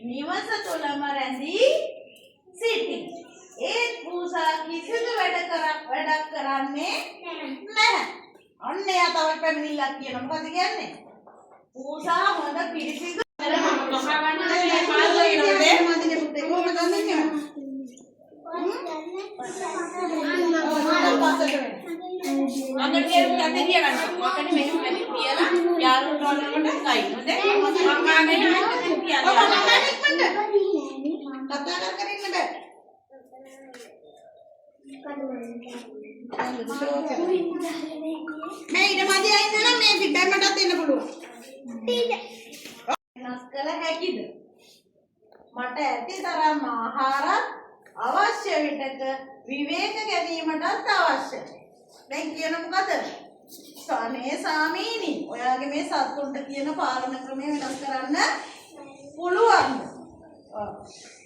නිවස තුළම රැඳී සිටි. ඒත් පූසා කිසිදු වැඩක් කරන්නේ නැහැ. අන්න එයා තව පැමිණිල්ලක් කියනවා. මොකද කියන්නේ? පූසා හොඳ පිරිසිදු මට ඇති තරම් ආහාරත් අවශ්‍ය විටක විවේක ගැනීමටත් අවශ්‍යයි. දැන් කියන මොකද? සාමේ සාමීනි. ඔයාගේ මේ සත්තුන්ට කියන පාලන ක්‍රමය වෙනස් කරන්න පුළුවන්.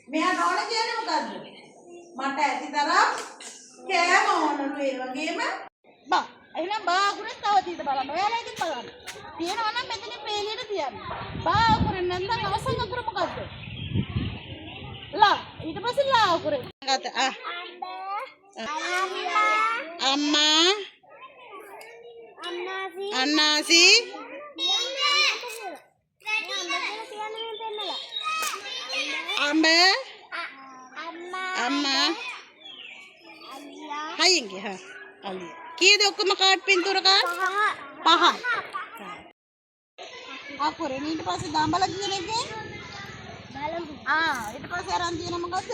මෙයා නෝන කියන්නේ මොකද්ද? මට ඇති තරම් කෑම ඕනලු ඒ වගේම බා. එහෙනම් බා අකුරෙන් තව තීත බලන්න. ඔයාලගෙන් බලන්න. තියෙනවා නම් මෙතන පේලියට තියන්න. බා අකුරෙන් නැත්නම් අවසන් අකුර මොකද්ද? ලා ඊට පස්සේ ලා අකුරෙන් ගත අම්මා අන්නාසි අම්බ අම්මා හයින්ගේ හා අලිය කීයද ඔක්කොම කාඩ් පින්තූර කාඩ් පහයි අකුරෙන් ඊට පස්සේ දඹල කියන එකේ ඊට පස්සේ අරන් තියෙන මොකද්ද?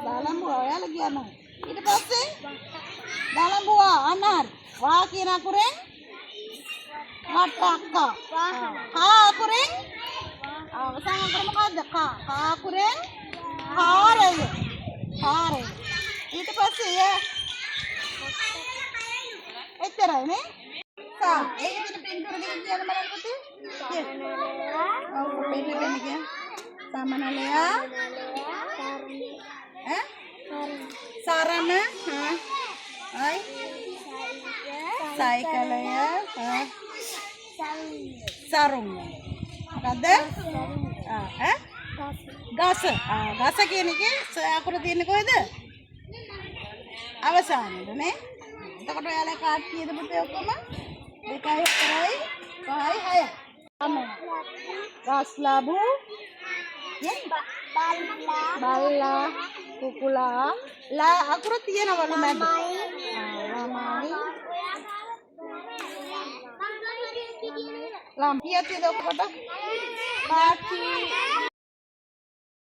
දලම්බුව ඔයාලා කියනවා. ඊට පස්සේ දලම්බුව අනාර. වා කියන අකුරෙන් වට්ටක්ක. කා අකුරෙන් අවසන් අකුර මොකද්ද? කා. කා අකුරෙන් කාරය. කාරය. ඊට පස්සේ එතරයි නේ? සා ඒක පිට පින්තූර දෙක කියන්න බලන්න පුතේ. ඔව් පින්න කියන Samanalaya Sarana Hai Saikalaya Sarung Kada Gasa Gasa කියන එකේ අකුර තියෙන්නේ කොහෙද? අවසානයේද නේ? එතකොට ඔයාලා කාඩ් කීයද පුතේ ඔක්කොම? 2 4 5 6 Amen Raslabu Balla Kukula La අකුර තියෙනවලු මැද ළමයි ළම කීයද ඔක්කොට? 5